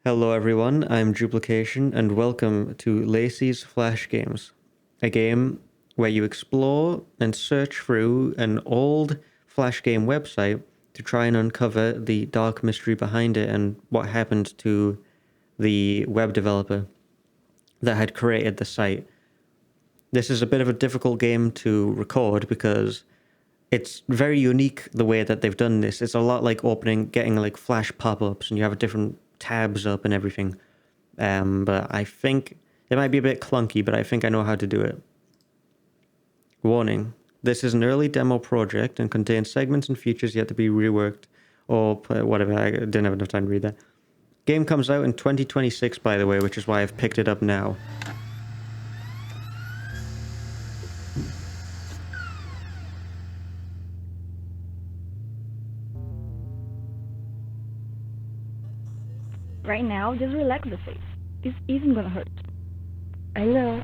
Hello everyone, I'm Duplication and welcome to Lacey's Flash Games, a game where you explore and search through an old Flash game website to try and uncover the dark mystery behind it and what happened to the web developer that had created the site. This is a bit of a difficult game to record because it's very unique the way that they've done this. It's a lot like getting like flash pop-ups and you have different tabs up and everything. But I think it might be a bit clunky, but I think I know how to do it. Warning. This is an early demo project and contains segments and features yet to be reworked or whatever. I didn't have enough time to read that. Game comes out in 2026, by the way, which is why I've picked it up now. Right now, just relax the face. This isn't gonna hurt. I know.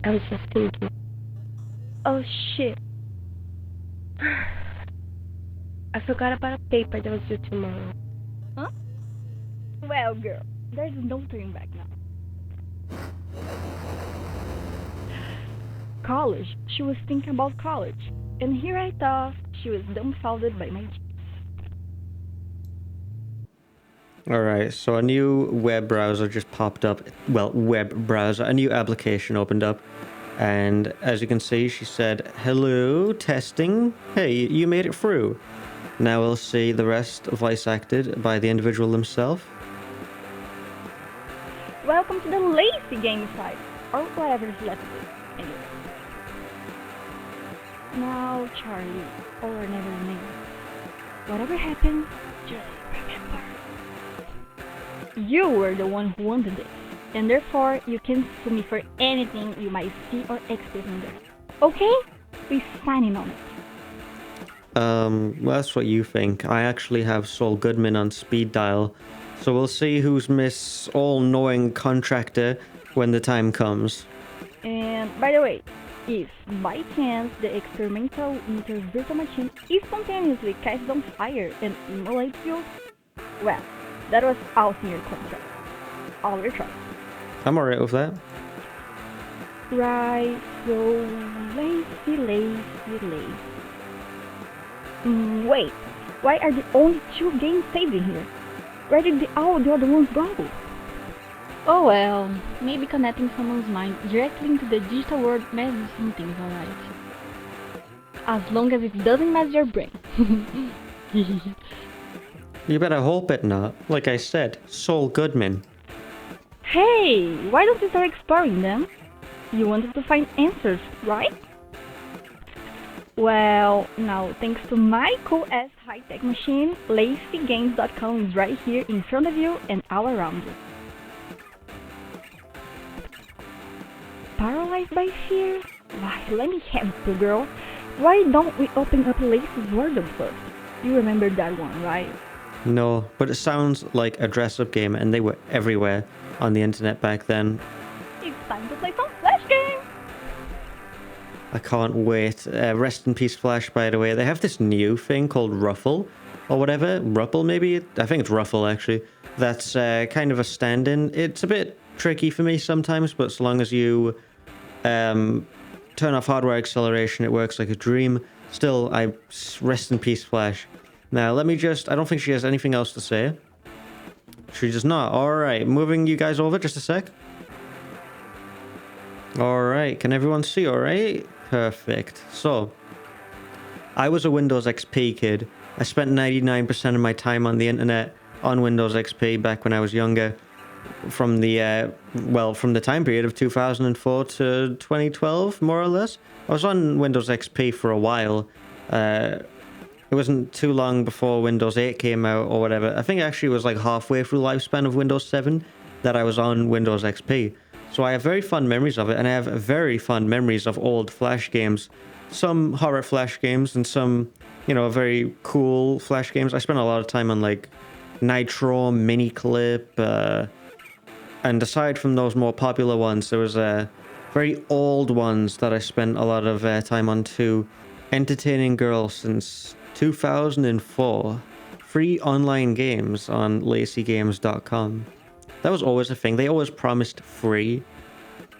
I was just thinking. Oh shit. I forgot about a paper that was due tomorrow. Huh? Well, girl, there's no turning back now. College. She was thinking about college. And here I thought she was dumbfounded by my Alright, so a new web browser just popped up. Well, web browser. A new application opened up. And as you can see, she said, "Hello, testing. Hey, you made it through." Now we'll see the rest voice acted by the individual himself. Welcome to the Lacey game site. Or whatever is left of it. Anyway. Now, Charlie, or never name. Whatever happened, just remember. You were the one who wanted it, and therefore you can sue me for anything you might see or experience there. Okay? We're signing on it. Well, that's what you think. I actually have Saul Goodman on speed dial, so we'll see who's Miss All-Knowing Contractor when the time comes. And by the way, if by chance the experimental virtual machine spontaneously catches on fire and immolates you, well, that was also in your contract. All your trust. I'm alright with that. Right, so Lacey. Wait, why are the only two games saved in here? Where did all the other ones go? Oh well, maybe connecting someone's mind directly into the digital world messes some things alright. As long as it doesn't mess your brain. You better hope it not. Like I said, Saul Goodman. Hey, why don't you start exploring them? You wanted to find answers, right? Well, now thanks to my cool-ass high-tech machine, LaceyGames.com is right here in front of you and all around you. Paralyzed by fear? Why, let me help you, girl. Why don't we open up Lacey's world first? You remember that one, right? No, but it sounds like a dress-up game and they were everywhere on the internet back then. It's time to play some Flash game! I can't wait. Rest in peace, Flash, by the way. They have this new thing called Ruffle, or whatever. Ruffle, maybe? I think it's Ruffle, actually. That's kind of a stand-in. It's a bit tricky for me sometimes, but as long as you turn off hardware acceleration, it works like a dream. Still, rest in peace, Flash. Now, let me just... I don't think she has anything else to say. She does not. Alright, moving you guys over just a sec. Alright, can everyone see alright? Perfect. So, I was a Windows XP kid. I spent 99% of my time on the internet on Windows XP back when I was younger. From the, from the time period of 2004 to 2012, more or less. I was on Windows XP for a while. It wasn't too long before Windows 8 came out or whatever. I think actually it was like halfway through the lifespan of Windows 7 that I was on Windows XP. So I have very fond memories of it, and I have very fond memories of old Flash games. Some horror Flash games and some, very cool Flash games. I spent a lot of time on like Nitro, Miniclip, and aside from those more popular ones, there was very old ones that I spent a lot of time on too. Entertaining Girl since 2004. Free online games on LaceyGames.com. That was always a thing. They always promised free.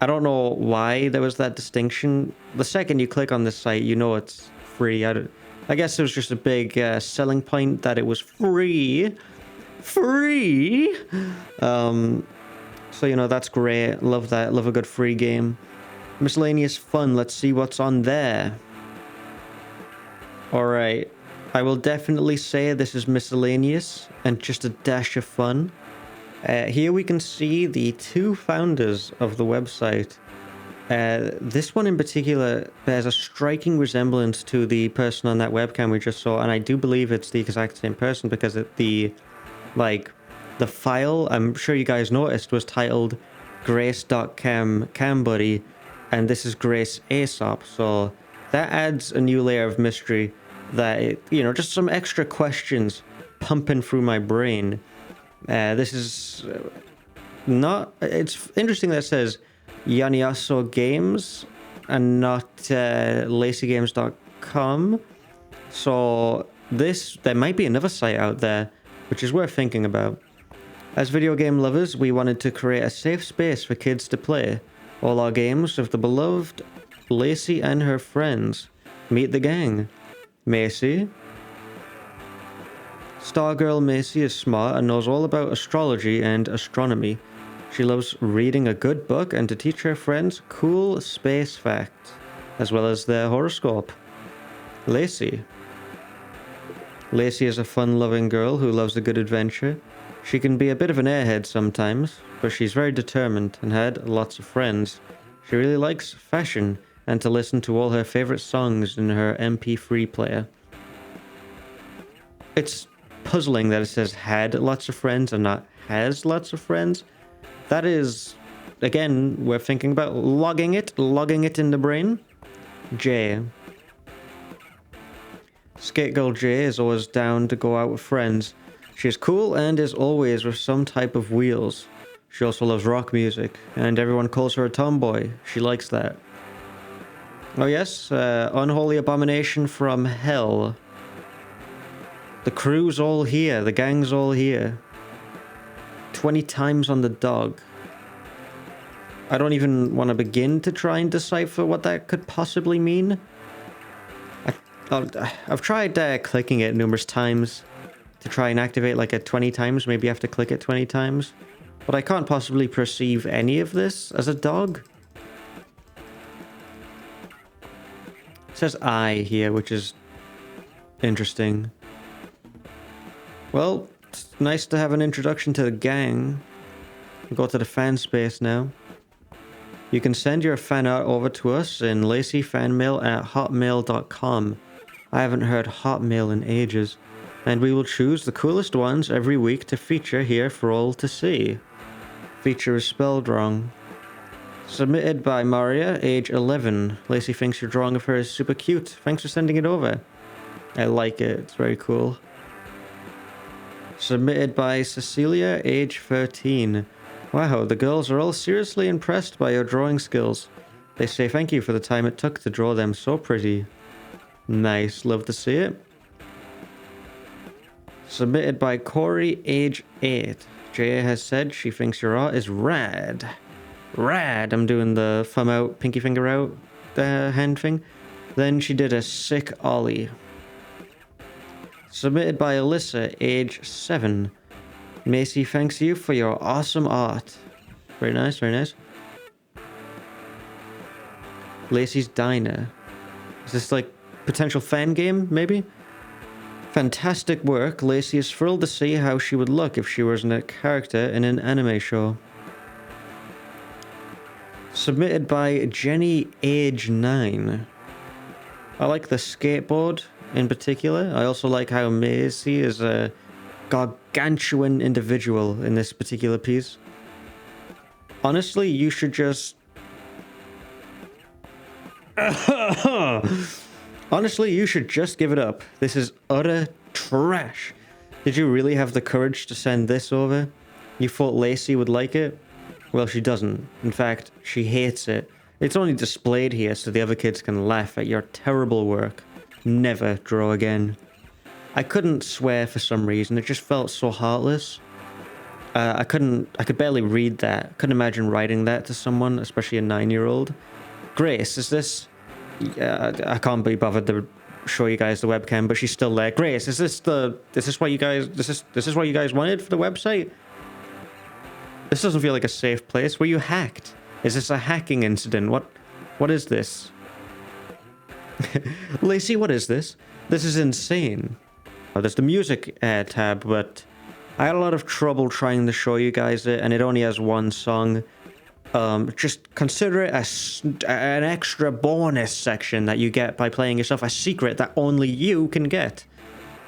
I don't know why there was that distinction. The second you click on this site, you know it's free. I guess it was just a big selling point that it was free. Free! So, you know, that's great. Love that. Love a good free game. Miscellaneous fun. Let's see what's on there. Alright. I will definitely say this is miscellaneous and just a dash of fun. Here we can see the two founders of the website. This one in particular bears a striking resemblance to the person on that webcam we just saw, and I do believe it's the exact same person because the file, I'm sure you guys noticed, was titled grace.cambuddy, and this is Grace Aesop, so that adds a new layer of mystery that, you know, just some extra questions pumping through my brain. This is not... It's interesting that it says Yaniaso Games and not LaceyGames.com. So there might be another site out there, which is worth thinking about. As video game lovers, we wanted to create a safe space for kids to play all our games with the beloved Lacey and her friends. Meet the gang. Macy. Stargirl Macy is smart and knows all about astrology and astronomy. She loves reading a good book and to teach her friends cool space facts, as well as their horoscope. Lacey. Lacey is a fun-loving girl who loves a good adventure. She can be a bit of an airhead sometimes, but she's very determined and had lots of friends. She really likes fashion and to listen to all her favorite songs in her MP3 player. It's puzzling that it says had lots of friends and not has lots of friends. That is, again, we're thinking about logging it in the brain. J. Skate Girl J is always down to go out with friends. She is cool and is always with some type of wheels. She also loves rock music, and everyone calls her a tomboy. She likes that. Oh yes, Unholy Abomination from Hell. The crew's all here, the gang's all here. 20 times on the dog. I don't even want to begin to try and decipher what that could possibly mean. I've tried clicking it numerous times to try and activate like it 20 times. Maybe I have to click it 20 times. But I can't possibly perceive any of this as a dog. It says I here, which is interesting. Well, it's nice to have an introduction to the gang. We'll go to the fan space now. You can send your fan art over to us in laceyfanmail@hotmail.com. I haven't heard Hotmail in ages. And we will choose the coolest ones every week to feature here for all to see. Feature is spelled wrong. Submitted by Maria, age 11. Lacey thinks your drawing of her is super cute. Thanks for sending it over. I like it. It's very cool. Submitted by Cecilia, age 13. Wow, the girls are all seriously impressed by your drawing skills. They say thank you for the time it took to draw them so pretty. Nice, love to see it. Submitted by Corey, age 8. Jaya has said she thinks your art is rad. Rad. I'm doing the thumb out, pinky finger out hand thing. Then she did a sick ollie. Submitted by Alyssa, age 7. Macy thanks you for your awesome art. Very nice, very nice. Lacey's Diner. Is this like potential fan game, maybe? Fantastic work. Lacey is thrilled to see how she would look if she was a character in an anime show. Submitted by Jenny, age 9. I like the skateboard in particular. I also like how Macy is a gargantuan individual in this particular piece. Honestly, you should just... Honestly, you should just give it up. This is utter trash. Did you really have the courage to send this over? You thought Lacey would like it? Well, she doesn't. In fact, she hates it. It's only displayed here so the other kids can laugh at your terrible work. Never draw again. I couldn't swear for some reason. It just felt so heartless. I could barely read that. Couldn't imagine writing that to someone, especially a 9-year-old. Grace, is this... I can't be bothered to show you guys the webcam, but she's still there. Grace, is this what you guys... This is what you guys wanted for the website? This doesn't feel like a safe place. Were you hacked? Is this a hacking incident? What is this? Lacey, what is this? This is insane. Oh, there's the music tab, but I had a lot of trouble trying to show you guys it, and it only has one song. Just consider it an extra bonus section that you get by playing yourself, a secret that only you can get.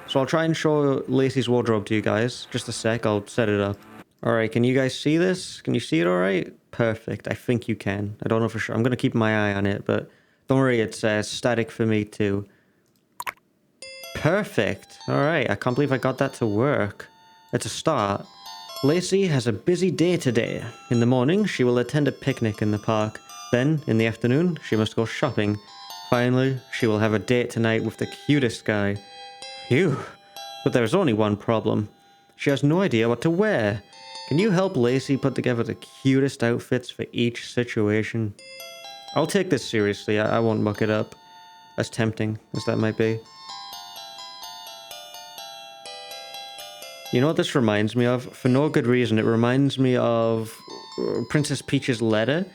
So I'll try and show Lacey's wardrobe to you guys. Just a sec, I'll set it up. Alright, can you guys see this? Can you see it alright? Perfect, I think you can. I don't know for sure. I'm going to keep my eye on it, but don't worry, it's static for me too. Perfect. Alright, I can't believe I got that to work. It's a start. Lacey has a busy day today. In the morning, she will attend a picnic in the park. Then, in the afternoon, she must go shopping. Finally, she will have a date tonight with the cutest guy. Phew. But there's only one problem. She has no idea what to wear. Can you help Lacey put together the cutest outfits for each situation? I'll take this seriously. I won't muck it up. As tempting as that might be. You know what this reminds me of? For no good reason, it reminds me of Princess Peach's letter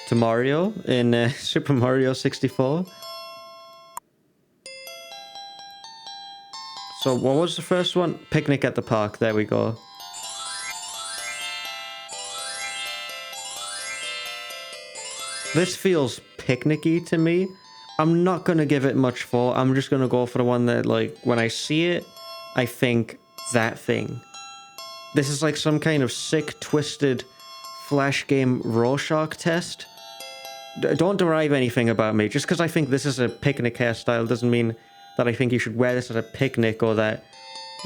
to Mario in Super Mario 64. So what was the first one? Picnic at the park. There we go. This feels picnicky to me. I'm not going to give it much thought. I'm just going to go for the one that, like, when I see it, I think that thing. This is like some kind of sick, twisted flash game Rorschach test. Don't derive anything about me. Just because I think this is a picnic hairstyle doesn't mean that I think you should wear this at a picnic, or that,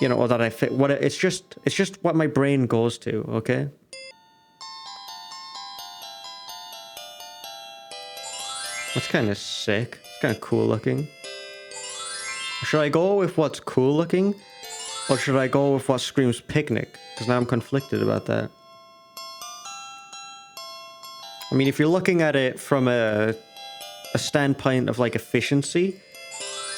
you know, or that I fit. What it's just what my brain goes to. Okay. That's kind of sick. It's kind of cool looking. Should I go with what's cool looking? Or should I go with what screams picnic? Because now I'm conflicted about that. I mean, if you're looking at it from a standpoint of, like, efficiency,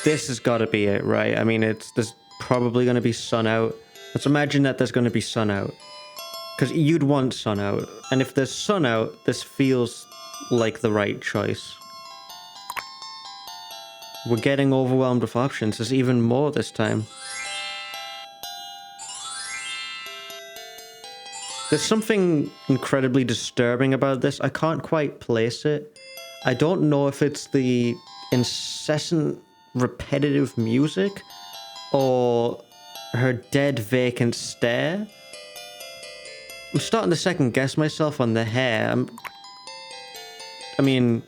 this has got to be it, right? I mean, there's probably going to be sun out. Let's imagine that there's going to be sun out. Because you'd want sun out. And if there's sun out, this feels like the right choice. We're getting overwhelmed with options. There's even more this time. There's something incredibly disturbing about this. I can't quite place it. I don't know if it's the incessant, repetitive music or her dead, vacant stare. I'm starting to second guess myself on the hair. I mean,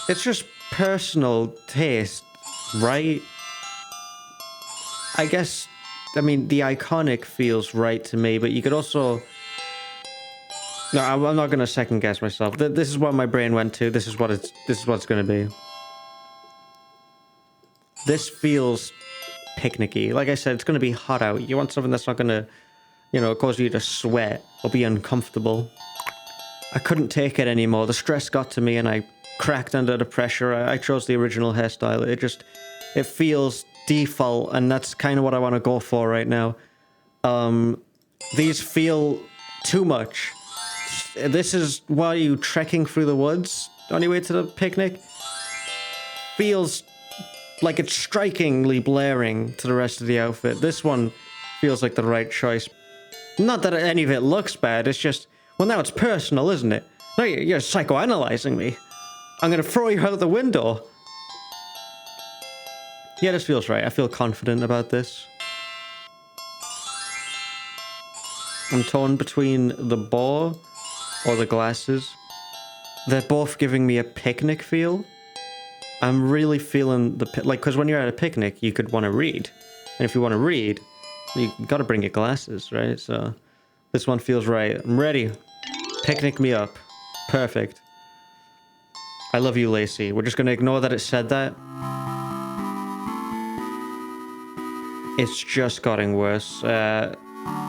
it's just personal taste, right? I guess, I mean, the iconic feels right to me, but you could also... No, I'm not going to second guess myself. This is what my brain went to. This is what it's going to be. This feels picnicky. Like I said, it's going to be hot out. You want something that's not going to, you know, cause you to sweat or be uncomfortable. I couldn't take it anymore. The stress got to me and I cracked under the pressure. I chose the original hairstyle. It feels default, and that's kind of what I want to go for right now. These feel too much. This is while you trekking through the woods on your way to the picnic. Feels like it's strikingly blaring to the rest of the outfit. This one feels like the right choice. Not that any of it looks bad, it's just, well, now it's personal, isn't it? Now you're psychoanalyzing me. I'm gonna throw you out the window. Yeah, this feels right. I feel confident about this. I'm torn between the bow or the glasses. They're both giving me a picnic feel. I'm really feeling the... Like, because when you're at a picnic, you could want to read. And if you want to read, you got to bring your glasses, right? So this one feels right. I'm ready. Picnic me up. Perfect. I love you, Lacey. We're just going to ignore that it said that. It's just getting worse.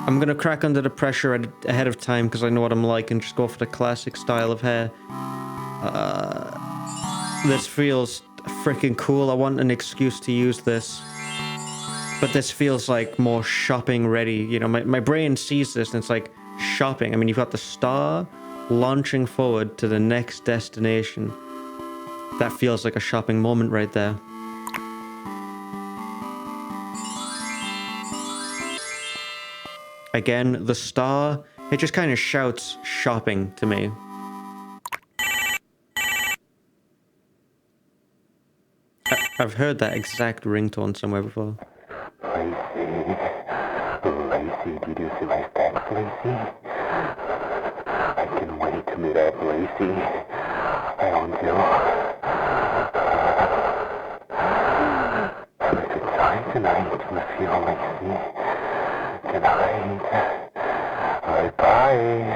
I'm gonna crack under the pressure ahead of time because I know what I'm like and just go for the classic style of hair. This feels freaking cool. I want an excuse to use this. But this feels like more shopping ready. You know, my brain sees this and it's like shopping. I mean, you've got the star launching forward to the next destination. That feels like a shopping moment right there. Again, the star, it just kind of shouts shopping to me. I've heard that exact ringtone somewhere before. Lacey, did you see my text, Lacey? I can't wait to meet up, Lacey. I want to. Perfect time tonight with you, Lacey. Good night. Bye-bye.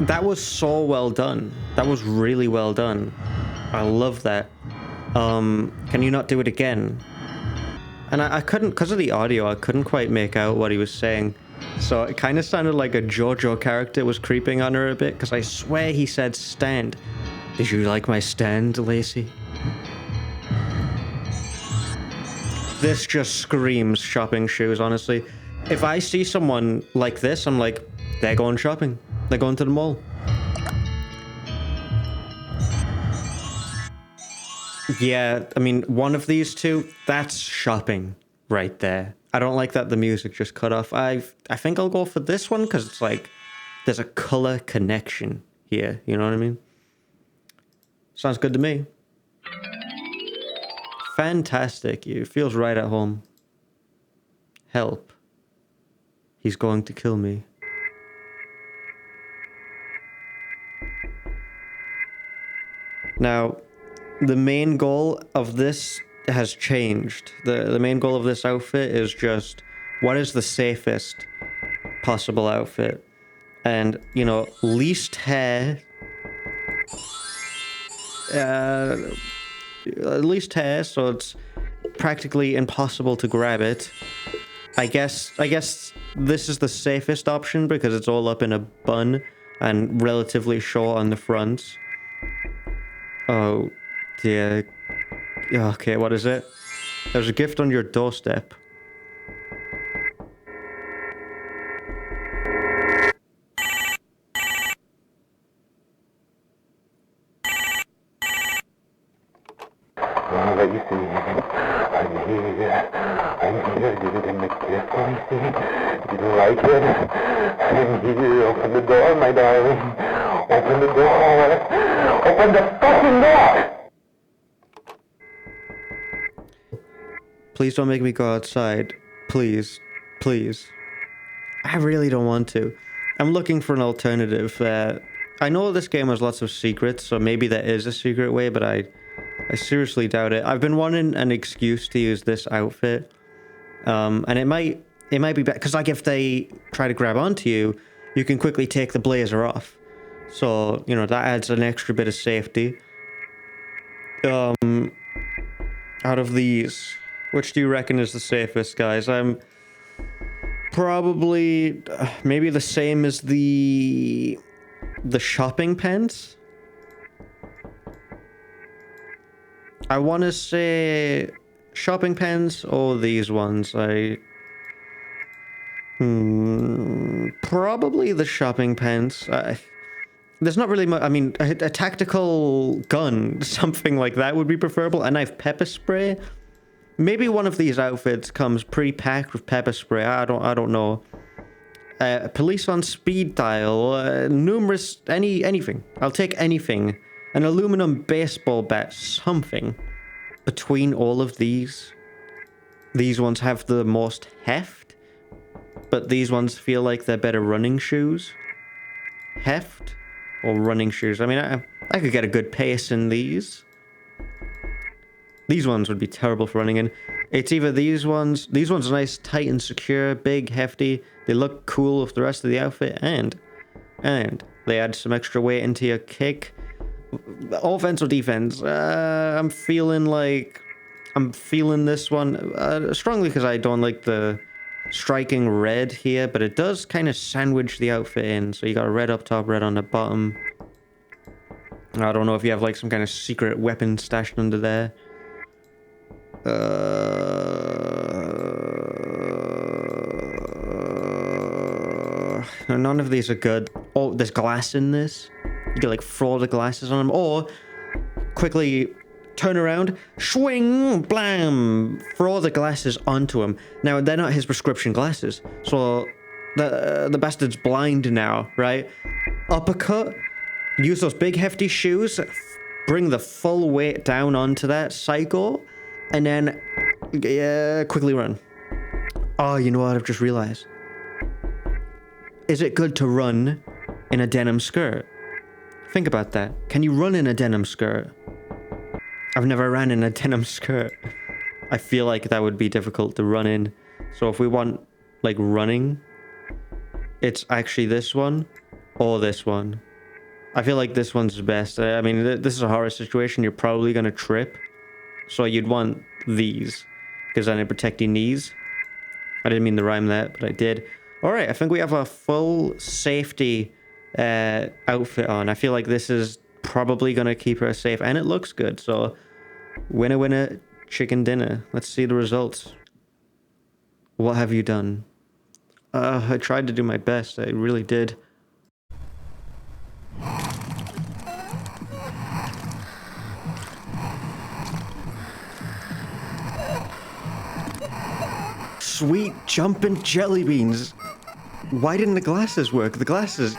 That was so well done. That was really well done. I love that. Can you not do it again? And I couldn't, because of the audio, I couldn't quite make out what he was saying. So it kind of sounded like a JoJo character was creeping on her a bit, because I swear he said stand. Did you like my stand, Lacey? This just screams shopping shoes, honestly. If I see someone like this, I'm like, they're going shopping. They're going to the mall. Yeah, I mean, one of these two, that's shopping right there. I don't like that the music just cut off. I think I'll go for this one because it's like, there's a color connection here. You know what I mean? Sounds good to me. Fantastic. It feels right at home. Help. He's going to kill me. Now, the main goal of this has changed. The main goal of this outfit is just, what is the safest possible outfit? And, you know, least hair... least hair, so it's practically impossible to grab it. I guess this is the safest option because it's all up in a bun and relatively short on the front. Oh, dear. Okay, what is it? There's a gift on your doorstep. Lacey, I'm here. I'm here. Did you get my gift, Lacey? Did you like it? I'm here. Open the door, my darling. Open the door. Open the fucking door! Please don't make me go outside. Please. Please. I really don't want to. I'm looking for an alternative. I know this game has lots of secrets, so maybe there is a secret way, but I seriously doubt it. I've been wanting an excuse to use this outfit. And it might be better, because like if they try to grab onto you, you can quickly take the blazer off. So, you know, that adds an extra bit of safety. Out of these, which do you reckon is the safest, guys? I'm probably maybe the same as the shopping pants. I want to say shopping pants or these ones. Probably the shopping pants. There's not really much. I mean, a tactical gun, something like that would be preferable. And I have pepper spray. Maybe one of these outfits comes pre-packed with pepper spray. I don't know. Police on speed dial. Numerous anything. I'll take anything. An aluminum baseball bat. Something. Between all of these ones have the most heft. But these ones feel like they're better running shoes. Heft or running shoes. I mean, I could get a good pace in these. These ones would be terrible for running in. It's either these ones. These ones are nice, tight and secure, big, hefty. They look cool with the rest of the outfit. And And they add some extra weight into your kick. Offense or defense? I'm feeling this one strongly because I don't like the striking red here, but it does kind of sandwich the outfit in. So you got a red up top, red on the bottom. I don't know if you have like some kind of secret weapon stashed under there. None of these are good. Oh, there's glass in this. You can like throw the glasses on them, or quickly turn around, swing, blam, throw the glasses onto him. Now they're not his prescription glasses, so the bastard's blind now, right? Uppercut, use those big hefty shoes, bring the full weight down onto that psycho, and then quickly run. Oh, you know what I've just realized? Is it good to run in a denim skirt? Think about that. Can you run in a denim skirt? I've never ran in a denim skirt. I feel like that would be difficult to run in. So if we want, like, running, it's actually this one or this one. I feel like this one's the best. I mean, this is a horror situation. You're probably going to trip. So you'd want these, because then it protect your knees. I didn't mean to rhyme that, but I did. All right, I think we have a full safety outfit on. I feel like this is probably going to keep her safe, and it looks good. So, winner, winner, chicken dinner. Let's see the results. What have you done? I tried to do my best. I really did. Sweet jumping jelly beans. Why didn't the glasses work? The glasses...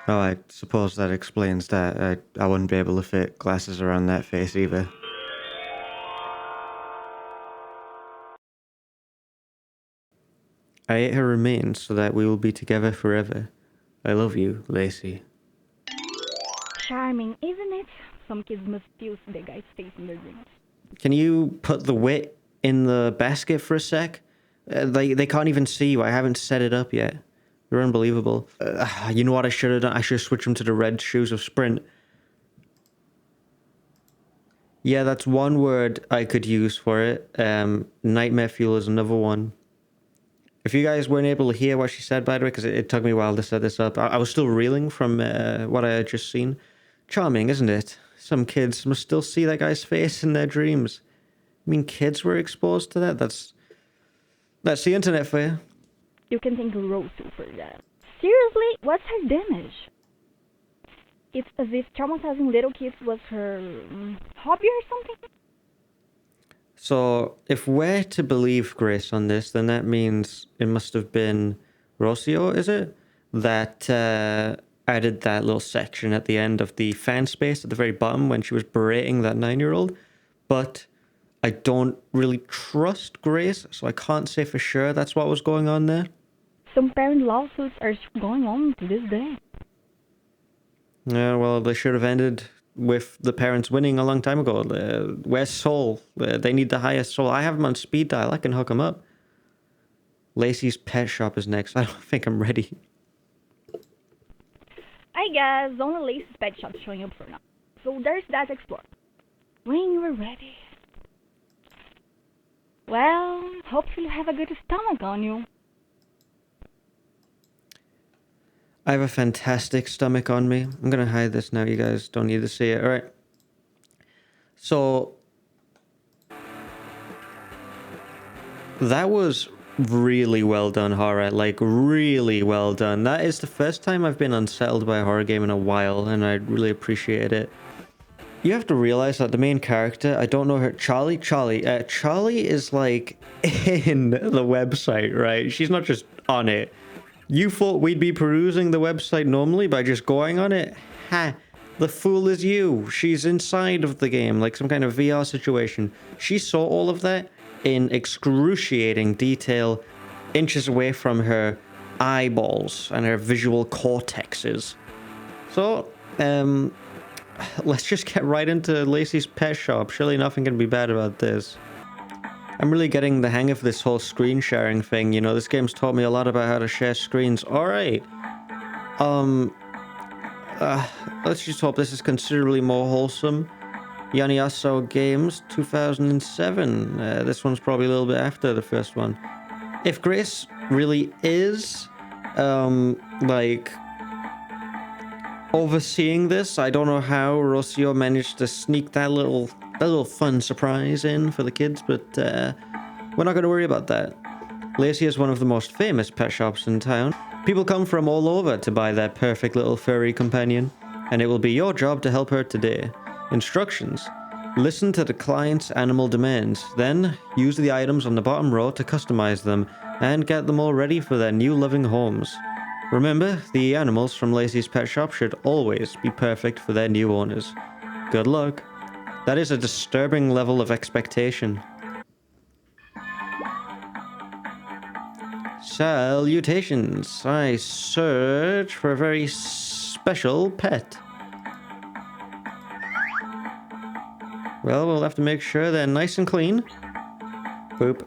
Oh, I suppose that explains that. I wouldn't be able to fit glasses around that face either. I ate her remains so that we will be together forever. I love you, Lacey. Charming, isn't it? Some kids must still see the guy's face in their dreams. Can you put the wit in the basket for a sec? They can't even see you. I haven't set it up yet. You're unbelievable. You know what I should have done? I should have switched them to the red shoes of sprint. Yeah, that's one word I could use for it. Nightmare fuel is another one. If you guys weren't able to hear what she said, by the way, because it took me a while to set this up, I was still reeling from what I had just seen. Charming, isn't it? Some kids must still see that guy's face in their dreams. I mean, kids were exposed to that? That's the internet for you. You can thank Rosie for that. Seriously, what's her damage? It's as if traumatizing little kids was her hobby or something? So, if we're to believe Grace on this, then that means it must have been Rocio, is it? That added that little section at the end of the fan space at the very bottom when she was berating that 9-year-old. But I don't really trust Grace, so I can't say for sure that's what was going on there. Some parent lawsuits are still going on to this day. Yeah, well, they should have ended with the parents winning a long time ago. Where's Soul? They need the highest Soul. I have him on speed dial. I can hook him up. Lacey's pet shop is next. I don't think I'm ready. I guess only Lacey's pet shop showing up for now. So there's that to explore. When you're ready. Well, hopefully you have a good stomach on you. I have a fantastic stomach on me. I'm going to hide this now. You guys don't need to see it. All right. So that was really well done horror. Like, really well done. That is the first time I've been unsettled by a horror game in a while, and I really appreciate it. You have to realize that the main character, I don't know her, Charlie is like in the website, right? She's not just on it. You thought we'd be perusing the website normally by just going on it? Ha! The fool is you. She's inside of the game, like some kind of VR situation. She saw all of that in excruciating detail, inches away from her eyeballs and her visual cortexes. So, let's just get right into Lacey's pet shop. Surely nothing can be bad about this. I'm really getting the hang of this whole screen sharing thing. You know, this game's taught me a lot about how to share screens. All right. Let's just hope this is considerably more wholesome. Yaniaso Games 2007. This one's probably a little bit after the first one. If Grace really is, like, overseeing this, I don't know how Rocio managed to sneak that little fun surprise in for the kids, but we're not going to worry about that. Lacey is one of the most famous pet shops in town. People come from all over to buy their perfect little furry companion, and it will be your job to help her today. Instructions. Listen to the client's animal demands, then use the items on the bottom row to customize them and get them all ready for their new loving homes. Remember, the animals from Lacey's pet shop should always be perfect for their new owners. Good luck. That is a disturbing level of expectation. Salutations. I search for a very special pet. Well, we'll have to make sure they're nice and clean. Boop.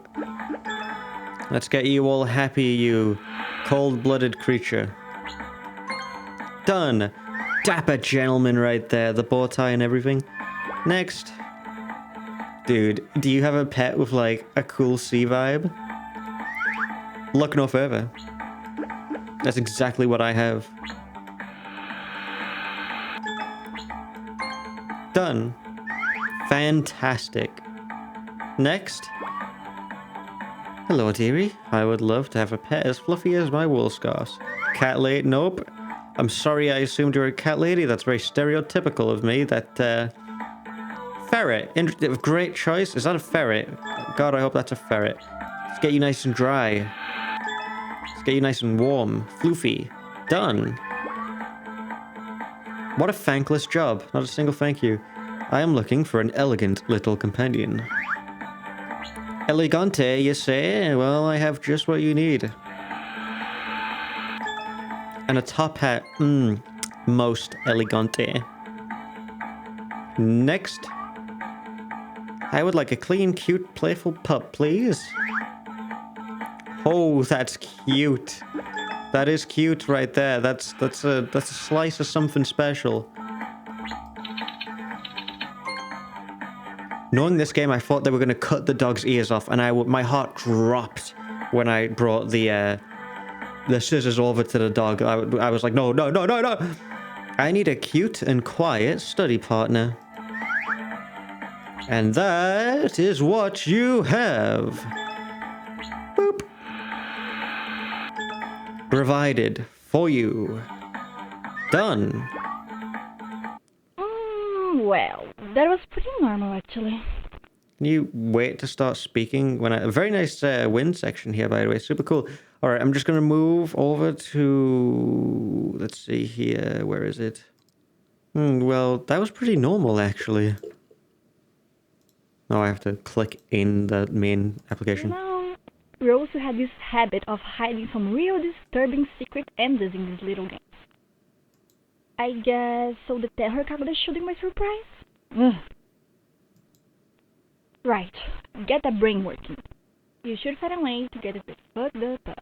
Let's get you all happy, you cold-blooded creature. Done. Dapper gentleman right there, the bow tie and everything. Next. Dude, do you have a pet with, like, a cool sea vibe? Look no further. That's exactly what I have. Done. Fantastic. Next. Hello, dearie. I would love to have a pet as fluffy as my wool scarves. Cat lady? Nope. I'm sorry I assumed you were a cat lady. That's very stereotypical of me. That, ferret. Great choice. Is that a ferret? God, I hope that's a ferret. Let's get you nice and dry. Let's get you nice and warm. Floofy. Done. What a thankless job. Not a single thank you. I am looking for an elegant little companion. Elegante, you say? Well, I have just what you need. And a top hat. Most elegante. Next. I would like a clean, cute, playful pup, please. Oh, that's cute. That is cute right there. That's a slice of something special. Knowing this game, I thought they were going to cut the dog's ears off, and my heart dropped when I brought the scissors over to the dog. I was like, no. I need a cute and quiet study partner. And that is what you have. Boop. Provided for you. Done. Well, that was pretty normal, actually. Can you wait to start speaking? A very nice wind section here, by the way. Super cool. All right, I'm just going to move over to... Let's see here. Where is it? Well, that was pretty normal, actually. Oh, I have to click in the main application. Well, Rose had this habit of hiding some real disturbing secret endings in these little games. I guess so the terror card is shooting my surprise? Ugh. Right, get that brain working. You should find a way to get it fucked up.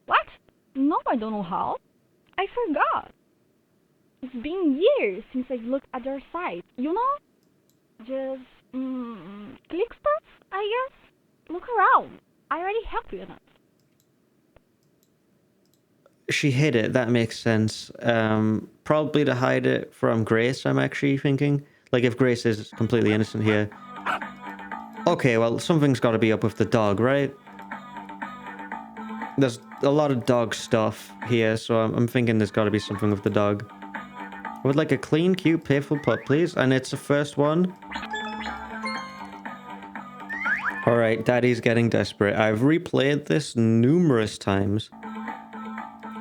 What? No, I don't know how. I forgot. It's been years since I've looked at your site, you know? Just, click stuff, I guess? Look around. I already helped you enough. She hid it, that makes sense. Probably to hide it from Grace, I'm actually thinking. Like, if Grace is completely innocent here. Okay, well, something's got to be up with the dog, right? There's a lot of dog stuff here, so I'm thinking there's got to be something with the dog. I would like a clean, cute, playful pup, please. And it's the first one. Alright, Daddy's getting desperate. I've replayed this numerous times.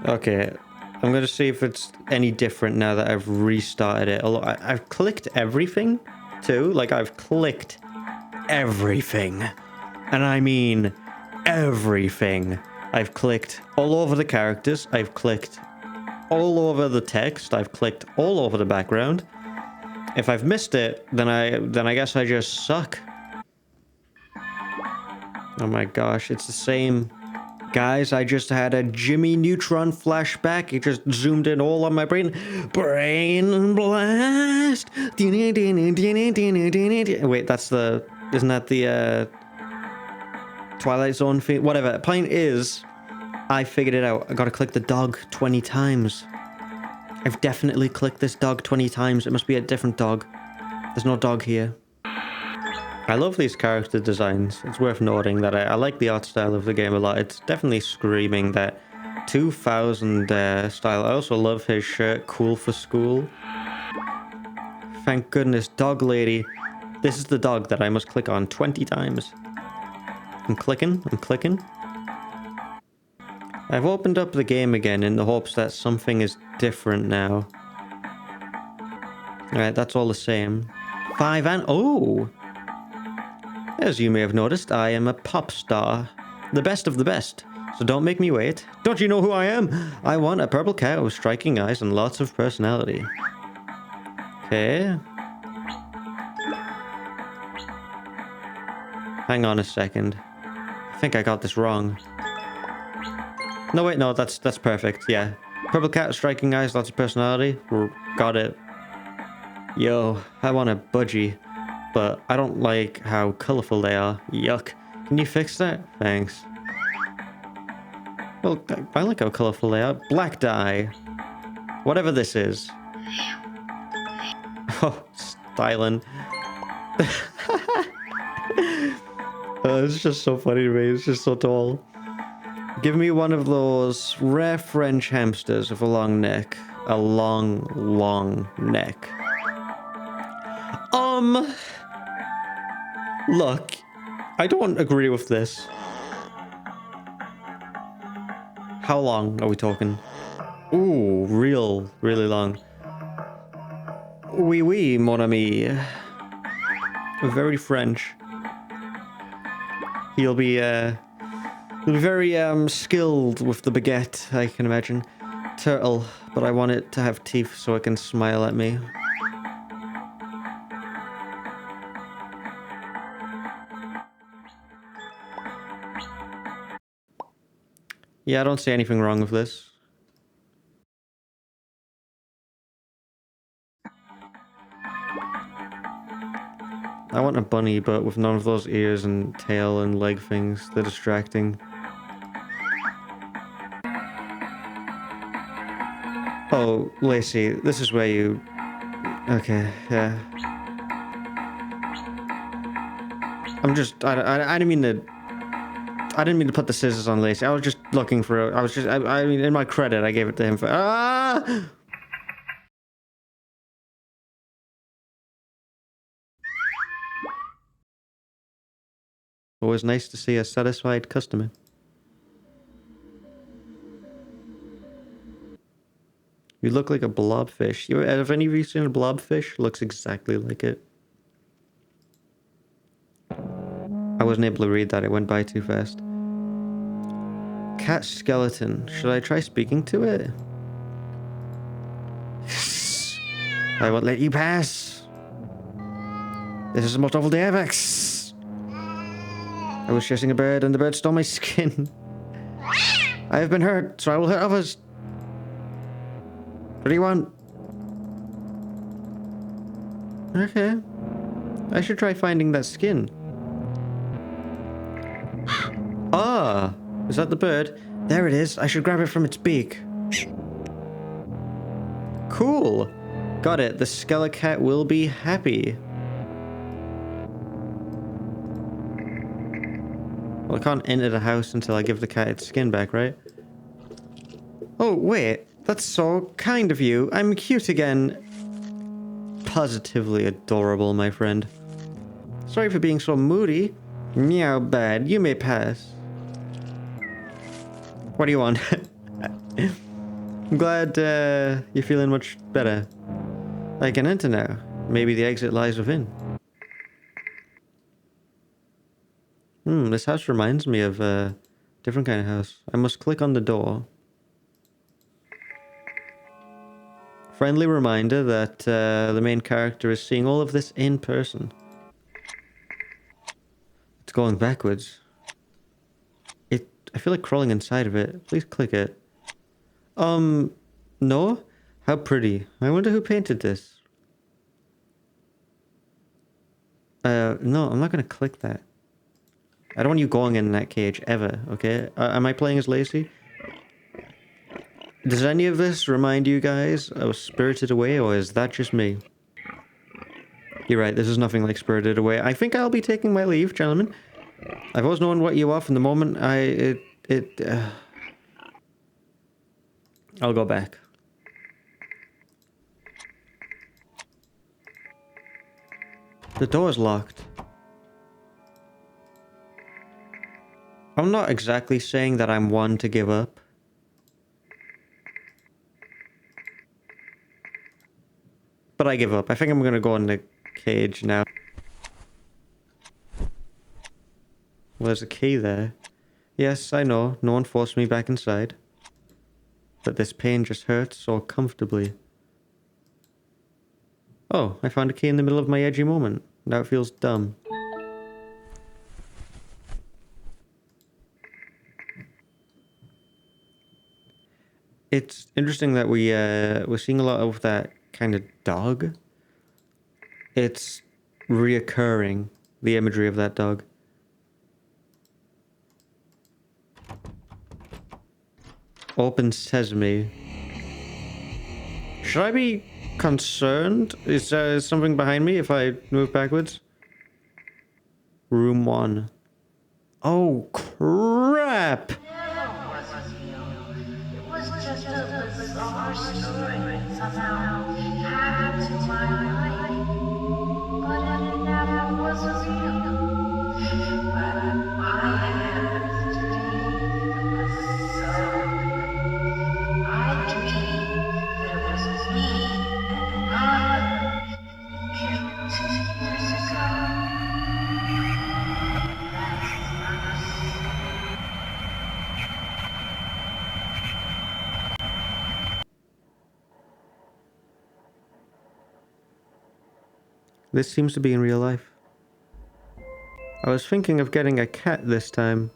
Okay, I'm going to see if it's any different now that I've restarted it. I've clicked everything, too. Like, I've clicked everything. And I mean everything. I've clicked all over the characters. I've clicked all over the text. I've clicked all over the background. If I've missed it, then I guess I just suck. Oh my gosh, it's the same. Guys, I just had a Jimmy Neutron flashback. It just zoomed in all on my brain. Brain blast. Wait, that's the... Isn't that the Twilight Zone thing? Whatever. Point is, I figured it out. I gotta click the dog 20 times. I've definitely clicked this dog 20 times. It must be a different dog. There's no dog here. I love these character designs. It's worth noting that I like the art style of the game a lot. It's definitely screaming that 2000 style. I also love his shirt, cool for school. Thank goodness, dog lady. This is the dog that I must click on 20 times. I'm clicking. I've opened up the game again in the hopes that something is different now. Alright, that's all the same. 5 and... Oh! As you may have noticed, I am a pop star. The best of the best. So don't make me wait. Don't you know who I am? I want a purple cat with striking eyes and lots of personality. Okay. Hang on a second. I think I got this wrong. No, wait, no, that's perfect, yeah. Purple cat, striking eyes, lots of personality. Got it. Yo, I want a budgie. But I don't like how colorful they are. Yuck. Can you fix that? Thanks. Well, I like how colorful they are. Black dye. Whatever this is. Oh, styling. It's just so funny to me. It's just so tall. Give me one of those rare French hamsters with a long neck. A long, long neck. Look, I don't agree with this. How long are we talking? Ooh, really long. Oui, oui, mon ami. Very French. He'll be very skilled with the baguette, I can imagine. Turtle, but I want it to have teeth so it can smile at me. Yeah, I don't see anything wrong with this. I want a bunny, but with none of those ears and tail and leg things. They're distracting. Oh, Lacey, this is where you... Okay, yeah. I'm just... I didn't mean to... I didn't mean to put the scissors on Lacey. I was just looking for... I mean, in my credit, I gave it to him for... Ah! Always nice to see a satisfied customer. You look like a blobfish. Have any of you seen a blobfish? Looks exactly like it. I wasn't able to read that. It went by too fast. Cat skeleton. Should I try speaking to it? I won't let you pass. This is the most awful day ever. I was chasing a bird and the bird stole my skin. I have been hurt, so I will hurt others. What do you want? Okay. I should try finding that skin. Ah! Is that the bird? There it is. I should grab it from its beak. Cool. Got it. The Skelecat will be happy. Well, I can't enter the house until I give the cat its skin back, right? Oh, wait. That's so kind of you. I'm cute again. Positively adorable, my friend. Sorry for being so moody. Meow bad. You may pass. What do you want? I'm glad you're feeling much better. I can enter now. Maybe the exit lies within. This house reminds me of a different kind of house. I must click on the door. Friendly reminder that the main character is seeing all of this in person. It's going backwards. I feel like crawling inside of it. Please click it. No? How pretty. I wonder who painted this. No, I'm not gonna click that. I don't want you going in that cage, ever, okay? Am I playing as Lacey? Does any of this remind you guys of Spirited Away, or is that just me? You're right, this is nothing like Spirited Away. I think I'll be taking my leave, gentlemen. I've always known what you are from the moment I'll go back. The door's locked. I'm not exactly saying that I'm one to give up. But I give up. I think I'm gonna go in the cage now. Well, there's a key there. Yes, I know. No one forced me back inside. But this pain just hurts so comfortably. Oh, I found a key in the middle of my edgy moment. Now it feels dumb. It's interesting that we're seeing a lot of that kind of dog. It's reoccurring, the imagery of that dog. Open sesame. Should I be concerned? Is there something behind me if I move backwards? Room 1. Oh, crap! It was just a bizarre story somehow happened to my life, but it never was real. But I am today was so real. I dreamed there was me and I killed 2 years ago. This seems to be in real life. I was thinking of getting a cat this time.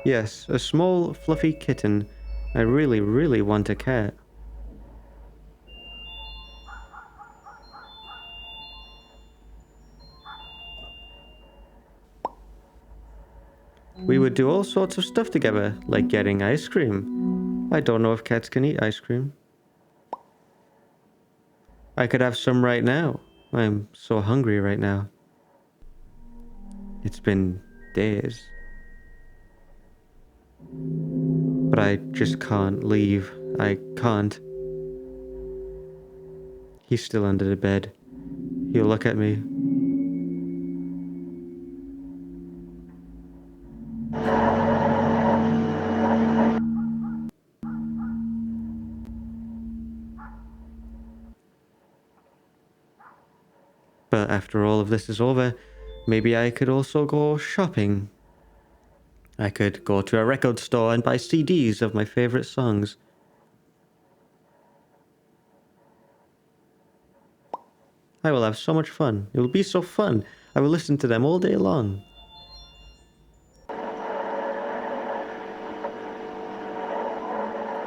Yes, a small, fluffy kitten. I really, really want a cat. We would do all sorts of stuff together, like getting ice cream. I don't know if cats can eat ice cream. I could have some right now. I'm so hungry right now. It's been days. But I just can't leave. I can't. He's still under the bed. He'll look at me. But after all of this is over, maybe I could also go shopping. I could go to a record store and buy CDs of my favorite songs. I will have so much fun. It will be so fun. I will listen to them all day long.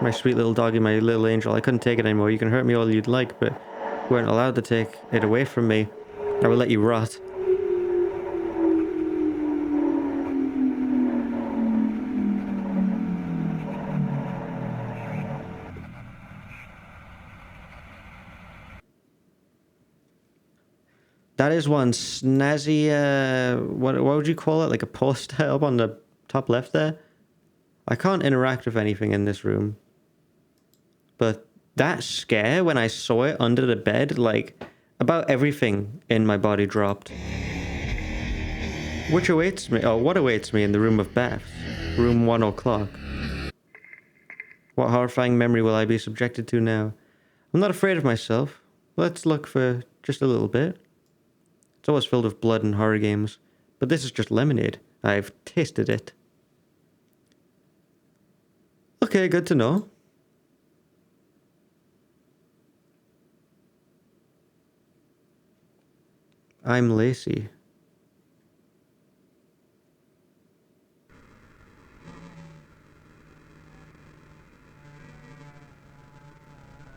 My sweet little doggy, my little angel, I couldn't take it anymore. You can hurt me all you'd like, but you weren't allowed to take it away from me. I will let you rot. That is one snazzy, what would you call it? Like a poster up on the top left there? I can't interact with anything in this room. But that scare when I saw it under the bed, like, about everything in my body dropped. Which awaits me, what awaits me in the room of baths? Room 1 o'clock. What horrifying memory will I be subjected to now? I'm not afraid of myself. Let's look for just a little bit. It's always filled with blood and horror games. But this is just lemonade. I've tasted it. Okay, good to know. I'm Lacey.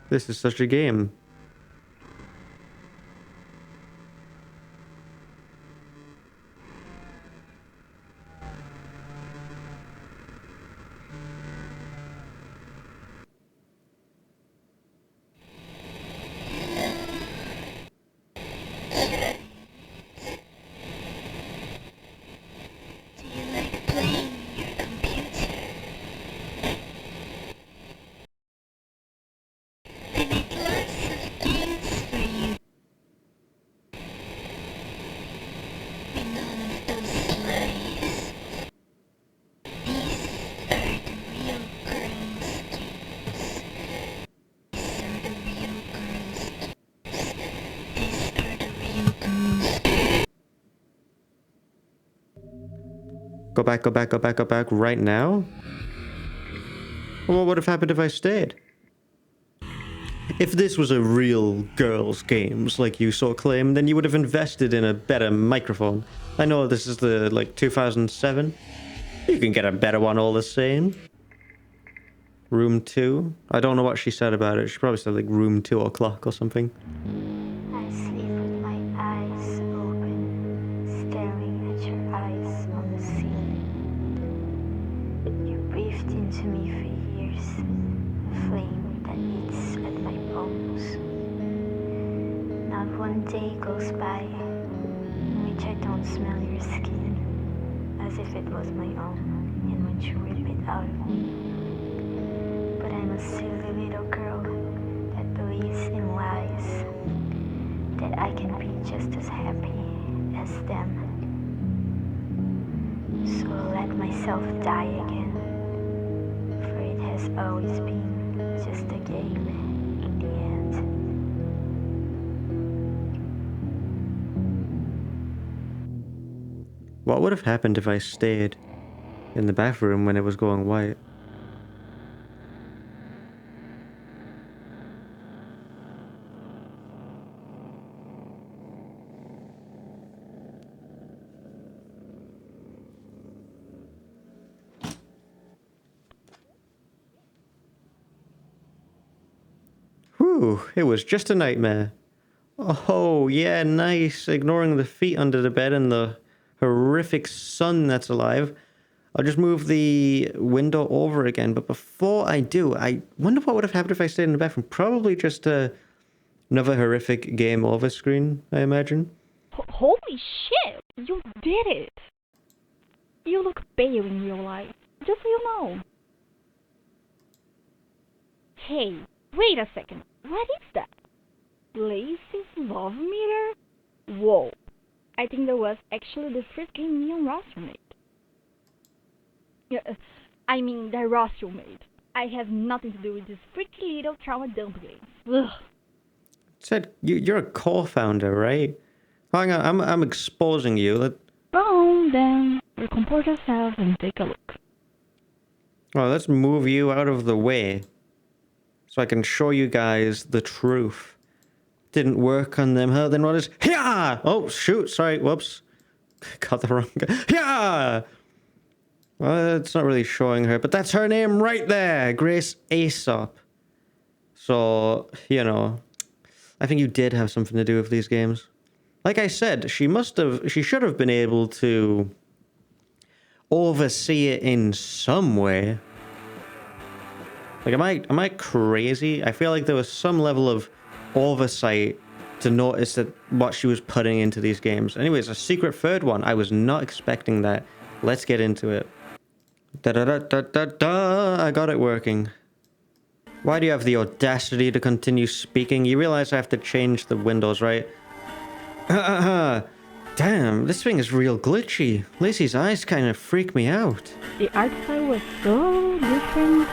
This is such a game. Do you like playing your computer? They make lots of games for you. But none of those lies. These are the real girls' games. These are the real girls' games. These are the real girls' games. Go back, go back, go back, go back right now? Well, what would have happened if I stayed? If this was a real girls' games, like you so claim, then you would have invested in a better microphone. I know this is the, 2007. You can get a better one all the same. Room 2? I don't know what she said about it. She probably said, room 2 o'clock or something. I sleep with my eyes open, staring at your eyes on the ceiling. You breathed into me for years, a flame that eats at my bones. Not one day goes by in which I don't smell your skin, as if it was my own, in which you rip it out of me. But I'm a silly little girl that believes in lies, that I can be just as happy as them. So I'll let myself die again, for it has always been just a game in the end. What would have happened if I stayed in the bathroom when it was going white? Whew, it was just a nightmare. Oh, yeah, nice. Ignoring the feet under the bed and the horrific sun that's alive. I'll just move the window over again. But before I do, I wonder what would have happened if I stayed in the bathroom. Probably just another horrific game over screen, I imagine. Holy shit! You did it! You look pale in real life, just so you know. Hey, wait a second. What is that? Lacey's love meter? Whoa. I think that was actually the first game me and Ross made. Yeah, I mean, that Ross made. I have nothing to do with this freaky little trauma dump games. Ugh. Said you're a co-founder, right? Hang on, I'm exposing you. Boom, then we'll comport ourselves and take a look. Well, let's move you out of the way so I can show you guys the truth. Didn't work on them, huh? Then what is... Yeah! Oh, shoot, sorry, whoops. Got the wrong guy. Yeah! Well, it's not really showing her, but that's her name right there, Grace Aesop. So, you know, I think you did have something to do with these games. Like I said, she should have been able to oversee it in some way. Like, am I crazy? I feel like there was some level of oversight to notice that what she was putting into these games. Anyways, a secret third one. I was not expecting that. Let's get into it. Da-da-da-da-da-da. I got it working. Why do you have the audacity to continue speaking? You realize I have to change the windows, right? Damn, this thing is real glitchy. Lacey's eyes kind of freak me out. The art style was so different.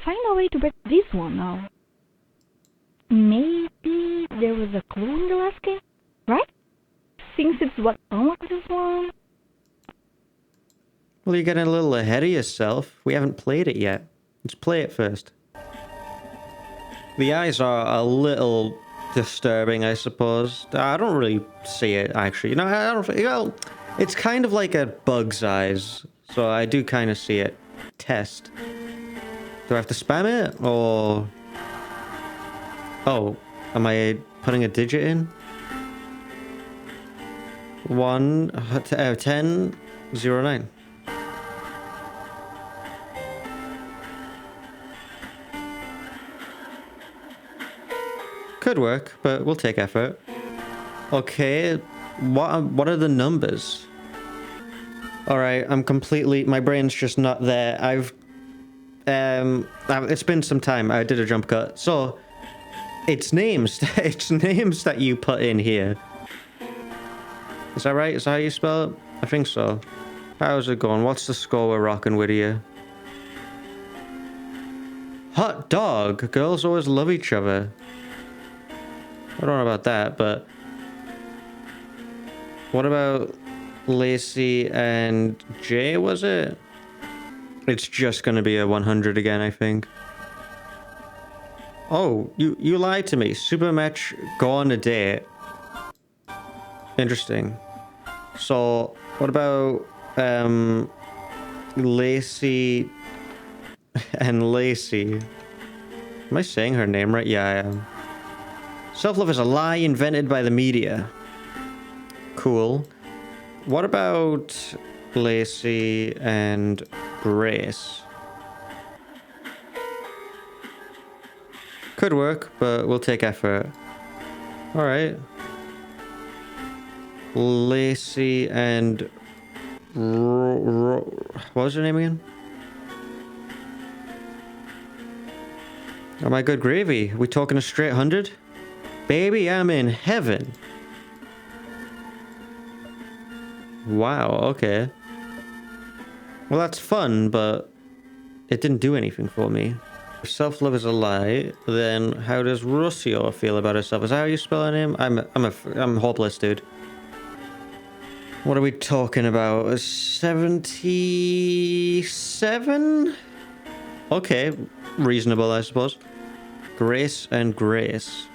Find a way to break this one now. Maybe there was a clue in the last game, right? Since it's what unlocked this one. Well, you're getting a little ahead of yourself. We haven't played it yet. Let's play it first. The eyes are a little disturbing, I suppose. I don't really see it, actually. You know, I don't... Well, it's kind of like a bug's eyes. So I do kind of see it. Test. Do I have to spam it? Or... Oh, am I putting a digit in? 10 0 9. Could work, but we'll take effort. Okay, what are the numbers? All right, I'm completely... My brain's just not there. It's been some time. I did a jump cut. So, it's names. It's names that you put in here. Is that right? Is that how you spell it? I think so. How's it going? What's the score we're rocking with you? Hot dog. Girls always love each other. I don't know about that, but... What about Lacey and Jay, was it? It's just gonna be a 100 again, I think. Oh, you lied to me. Super match, go on a date. Interesting. So, what about Lacey and Lacey? Am I saying her name right? Yeah, I am. Self-love is a lie invented by the media. Cool. What about Lacey and Grace? Could work, but we'll take effort. Alright. Lacey and... what was her name again? Oh my good gravy. We talking a straight 100? Baby, I'm in heaven. Wow, okay. Well, that's fun, but it didn't do anything for me. If self-love is a lie, then how does Rocio feel about herself? Is that how you spell her name? I'm hopeless, dude. What are we talking about? 77? Okay, reasonable, I suppose. Grace and Grace.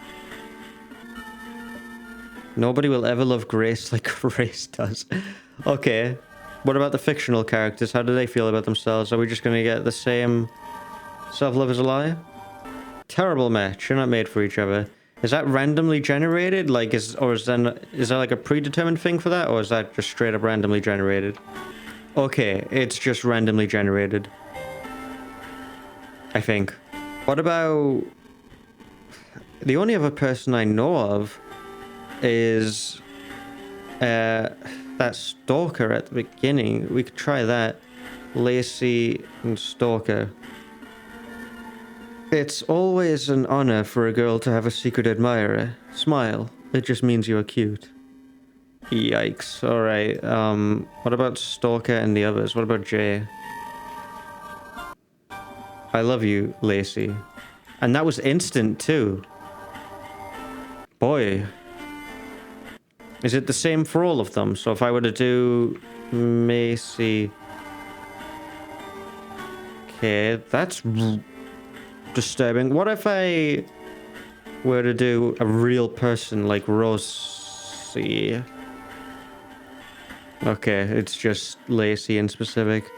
Nobody will ever love Grace like Grace does. Okay. What about the fictional characters? How do they feel about themselves? Are we just going to get the same self-love is a lie? Terrible match. You're not made for each other. Is that randomly generated? Like, is there like a predetermined thing for that? Or is that just straight up randomly generated? Okay, it's just randomly generated. I think. What about... The only other person I know of is that Stalker at the beginning. We could try that. Lacey and Stalker. It's always an honor for a girl to have a secret admirer. Smile. It just means you are cute. Yikes. Alright, what about Stalker and the others? What about Jay? I love you, Lacey. And that was instant, too. Boy. Is it the same for all of them? So if I were to do Macy... Okay, that's disturbing. What if I were to do a real person like Rosie? Okay, it's just Lacey in specific.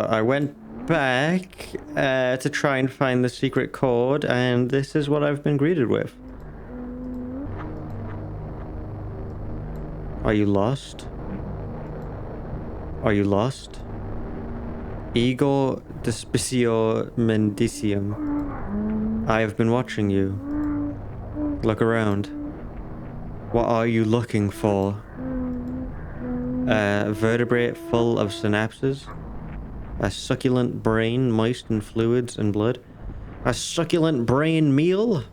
I went back to try and find the secret chord, and this is what I've been greeted with. Are you lost? Are you lost? Ego despicio mendicium. I have been watching you. Look around. What are you looking for? A vertebrate full of synapses? A succulent brain moist in fluids and blood? A succulent brain meal?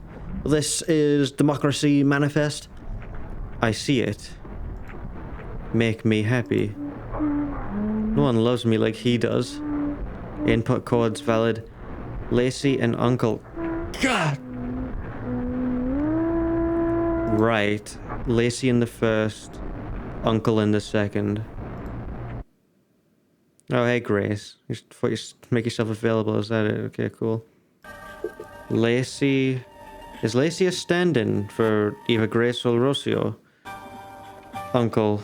This is democracy manifest. I see it. Make me happy. No one loves me like he does. Input codes valid. Lacey and Uncle. God! Right. Lacey in the first, Uncle in the second. Oh, hey, Grace. You thought you make yourself available. Is that it? Okay, cool. Lacey... Is Lacey a stand-in for either Grace or Rocio? Uncle.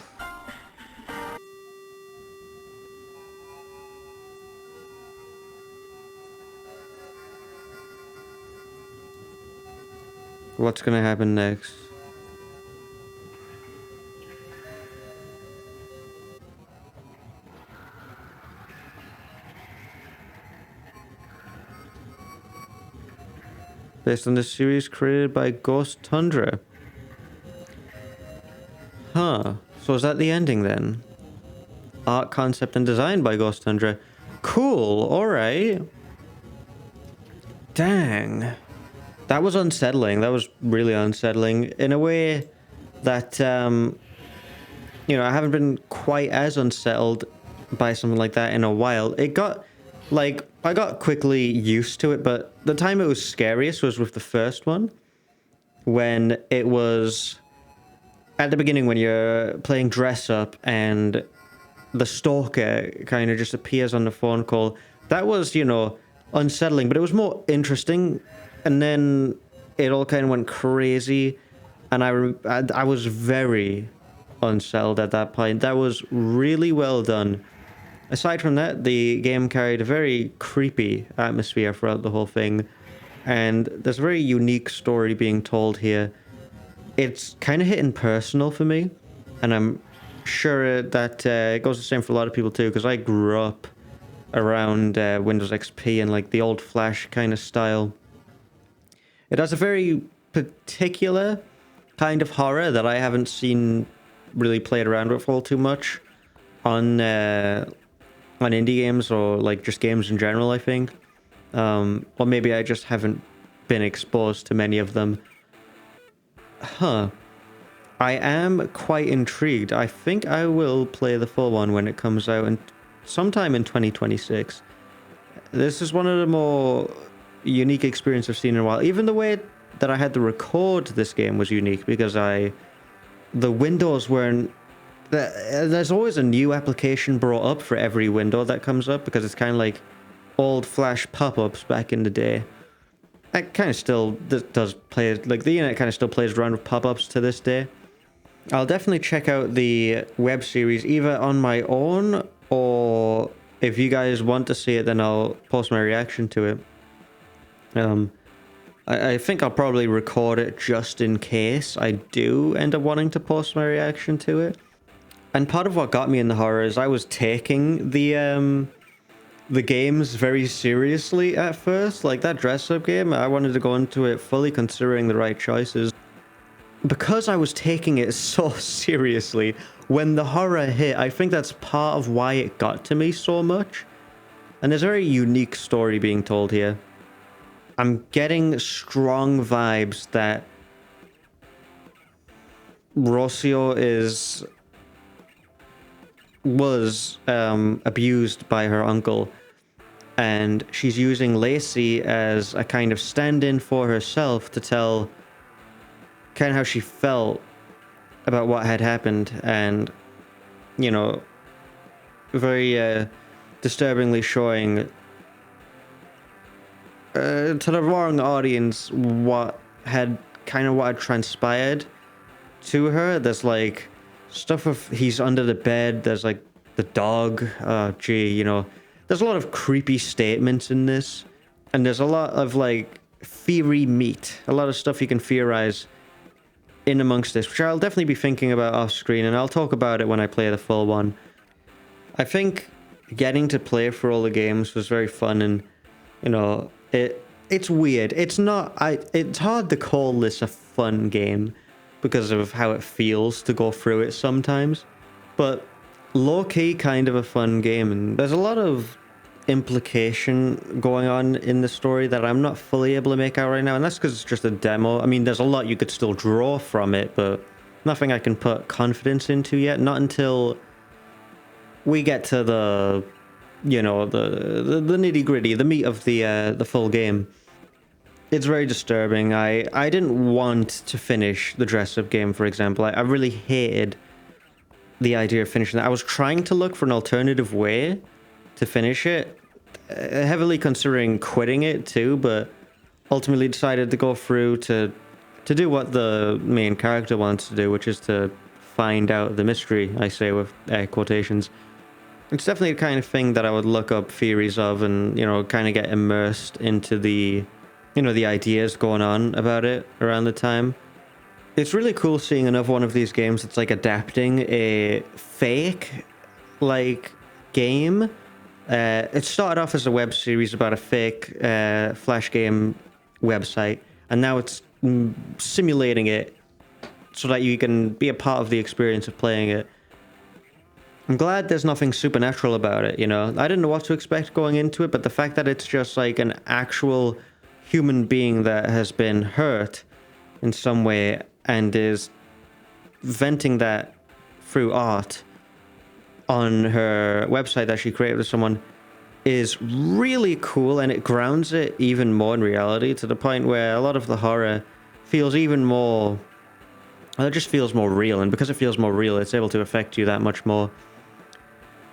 What's gonna happen next? Based on the series created by Ghosttundra. Huh. So is that the ending then? Art, concept, and design by Ghosttundra. Cool. Alright. Dang. That was unsettling. That was really unsettling. In a way that, you know, I haven't been quite as unsettled by something like that in a while. It got... Like, I got quickly used to it, but the time it was scariest was with the first one. When it was at the beginning when you're playing dress up and the stalker kind of just appears on the phone call. That was, you know, unsettling, but it was more interesting. And then it all kind of went crazy. And I was very unsettled at that point. That was really well done. Aside from that, the game carried a very creepy atmosphere throughout the whole thing. And there's a very unique story being told here. It's kind of hitting personal for me. And I'm sure that it goes the same for a lot of people too. Because I grew up around Windows XP and like the old Flash kind of style. It has a very particular kind of horror that I haven't seen really played around with all too much on indie games or like just games in general, I think. Or maybe I just haven't been exposed to many of them. Huh. I am quite intrigued. I think I will play the full one when it comes out sometime in 2026. This is one of the more unique experiences I've seen in a while. Even the way that I had to record this game was unique because the windows weren't... There's always a new application brought up for every window that comes up because it's kind of like old Flash pop-ups back in the day. That kind of still does play... Like, the internet kind of still plays around with pop-ups to this day. I'll definitely check out the web series either on my own or if you guys want to see it, then I'll post my reaction to it. I think I'll probably record it just in case I do end up wanting to post my reaction to it. And part of what got me in the horror is I was taking the games very seriously at first. Like that dress-up game, I wanted to go into it fully considering the right choices. Because I was taking it so seriously, when the horror hit, I think that's part of why it got to me so much. And there's a very unique story being told here. I'm getting strong vibes that Rocio was abused by her uncle, and she's using Lacey as a kind of stand-in for herself to tell kind of how she felt about what had happened, and, you know, very disturbingly showing to the wrong audience what had transpired to her. There's like stuff of he's under the bed, there's like the dog, you know, there's a lot of creepy statements in this, and there's a lot of like theory meat, a lot of stuff you can theorize in amongst this, which I'll definitely be thinking about off screen, and I'll talk about it when I play the full one. I think getting to play for all the games was very fun, and, you know, it's weird. It's hard to call this a fun game because of how it feels to go through it sometimes, but low-key kind of a fun game, and there's a lot of implication going on in the story that I'm not fully able to make out right now, and that's because it's just a demo. I mean, there's a lot you could still draw from it, but nothing I can put confidence into yet, not until we get to the, you know, the nitty-gritty, the meat of the full game. It's very disturbing. I didn't want to finish the dress-up game, for example. I really hated the idea of finishing that. I was trying to look for an alternative way to finish it, heavily considering quitting it too, but ultimately decided to go through to do what the main character wants to do, which is to find out the mystery, I say with quotations. It's definitely the kind of thing that I would look up theories of and, you know, kind of get immersed into the, you know, the ideas going on about it around the time. It's really cool seeing another one of these games that's like adapting a fake, like, game. It started off as a web series about a fake Flash game website, and now it's simulating it so that you can be a part of the experience of playing it. I'm glad there's nothing supernatural about it, you know? I didn't know what to expect going into it, but the fact that it's just like an actual human being that has been hurt in some way and is venting that through art on her website that she created with someone is really cool, and it grounds it even more in reality, to the point where a lot of the horror feels even more, well, it just feels more real, and because it feels more real, it's able to affect you that much more.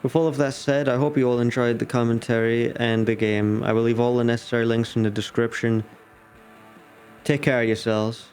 With all of that said, I hope you all enjoyed the commentary and the game. I will leave all the necessary links in the description. Take care of yourselves.